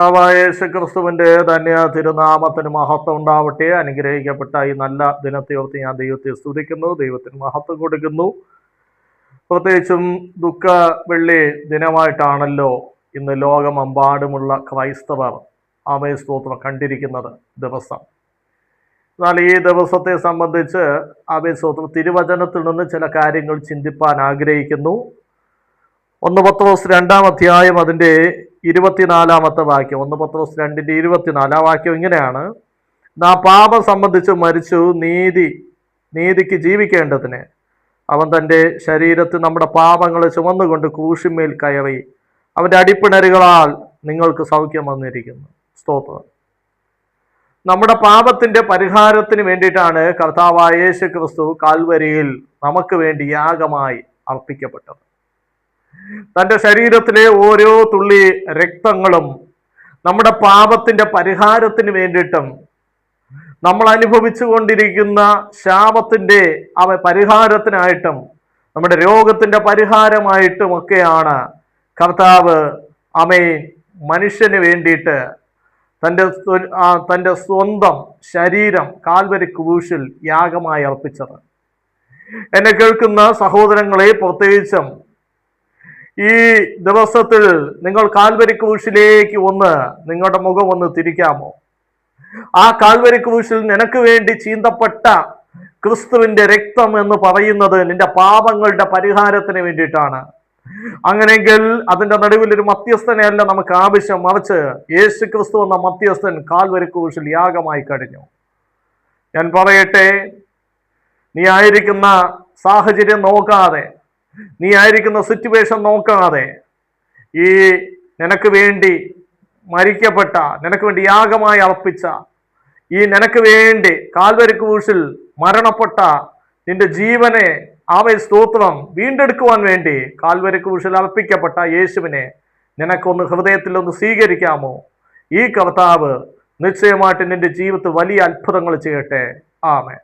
യേശുക്രിസ്തുവിന്റെ ധന്യ തിരുനാമത്തിന് മഹത്വം ഉണ്ടാവട്ടെ. അനുഗ്രഹിക്കപ്പെട്ട ഈ നല്ല ദിനത്തെ ഓർത്ത് ഞാൻ ദൈവത്തെ സ്തുതിക്കുന്നു, ദൈവത്തിന് മഹത്വം കൊടുക്കുന്നു. പ്രത്യേകിച്ചും ദുഃഖ വെള്ളി ദിനമായിട്ടാണല്ലോ ഇന്ന് ലോകമെമ്പാടുമുള്ള ക്രൈസ്തവർ സ്തോത്രം കണ്ടിരിക്കുന്നത് ദിവസം. എന്നാൽ ഈ ദിവസത്തെ സംബന്ധിച്ച് സ്തോത്രം തിരുവചനത്തിൽ നിന്ന് ചില കാര്യങ്ങൾ ചിന്തിപ്പാൻ ആഗ്രഹിക്കുന്നു. 1 പത്രോസ് 2-ാം അധ്യായം അതിൻ്റെ 24-ാമത്തെ വാക്യം. 1 പത്രോസ് 2:24 ആ വാക്യം ഇങ്ങനെയാണ്: നാം പാപം സംബന്ധിച്ച് മരിച്ചു, നീതിക്ക് ജീവിക്കേണ്ടതിന് അവൻ തൻ്റെ ശരീരത്തിൽ നമ്മുടെ പാപങ്ങളെ ചുമന്നുകൊണ്ട് ക്രൂശിന്മേൽ കയറി അവൻ്റെ അടിപ്പിണരുകളാൽ നിങ്ങൾക്ക് സൗഖ്യം വന്നിരിക്കുന്നു. സ്തോത്രം. നമ്മുടെ പാപത്തിന്റെ പരിഹാരത്തിന് വേണ്ടിയിട്ടാണ് കർത്താവായ യേശു ക്രിസ്തു കാൽവരിയിൽ നമുക്ക് വേണ്ടി യാഗമായി അർപ്പിക്കപ്പെട്ടത്. തൻ്റെ ശരീരത്തിലെ ഓരോ തുള്ളി രക്തങ്ങളും നമ്മുടെ പാപത്തിന്റെ പരിഹാരത്തിന് വേണ്ടിയിട്ടും നമ്മൾ അനുഭവിച്ചു കൊണ്ടിരിക്കുന്ന ശാപത്തിന്റെ പരിഹാരത്തിനായിട്ടും നമ്മുടെ രോഗത്തിന്റെ പരിഹാരമായിട്ടും ഒക്കെയാണ് കർത്താവ് മനുഷ്യന് വേണ്ടിയിട്ട് തൻ്റെ സ്വന്തം ശരീരം കാൽവരി ക്രൂശിൽ യാഗമായി അർപ്പിച്ചത്. എന്നെ കേൾക്കുന്ന സഹോദരങ്ങളെ, പ്രത്യേകിച്ചും ഈ ദിവസത്തിൽ നിങ്ങൾ കാൽവരി ക്രൂശിലേക്ക് നിങ്ങളുടെ മുഖം ഒന്ന് തിരിക്കാമോ? ആ കാൽവരി ക്രൂശിൽ നിനക്ക് വേണ്ടി ചീന്തപ്പെട്ട ക്രിസ്തുവിന്റെ രക്തം എന്ന് പറയുന്നത് നിന്റെ പാപങ്ങളുടെ പരിഹാരത്തിന് വേണ്ടിയിട്ടാണ്. അങ്ങനെയെങ്കിൽ അതിന്റെ നടുവിൽ ഒരു മധ്യസ്ഥനെയല്ല നമുക്ക് ആവശ്യം, മറിച്ച് യേശു ക്രിസ്തു എന്ന മധ്യസ്ഥൻ കാൽവരി ക്രൂശിൽ യാഗമായി കഴിഞ്ഞു. ഞാൻ പറയട്ടെ, നീ ആയിരിക്കുന്ന സാഹചര്യം നോക്കാതെ, നീ ആയിരിക്കുന്ന സിറ്റുവേഷൻ നോക്കാതെ, ഈ നിനക്ക് വേണ്ടി മരിക്കപ്പെട്ട, നിനക്ക് വേണ്ടി യാഗമായി അർപ്പിച്ച, ഈ നിനക്ക് വേണ്ടി കാൽവരി ക്രൂശിൽ മരണപ്പെട്ട നിന്റെ ജീവനെ സ്തോത്രം വീണ്ടെടുക്കുവാൻ വേണ്ടി കാൽവരി ക്രൂശിൽ അർപ്പിക്കപ്പെട്ട യേശുവിനെ നിനക്കൊന്ന് ഹൃദയത്തിൽ സ്വീകരിക്കാമോ? ഈ കർത്താവ് നിശ്ചയമായിട്ട് നിന്റെ ജീവിതത്തിൽ വലിയ അത്ഭുതങ്ങൾ ചെയ്യട്ടെ. ആമേൻ.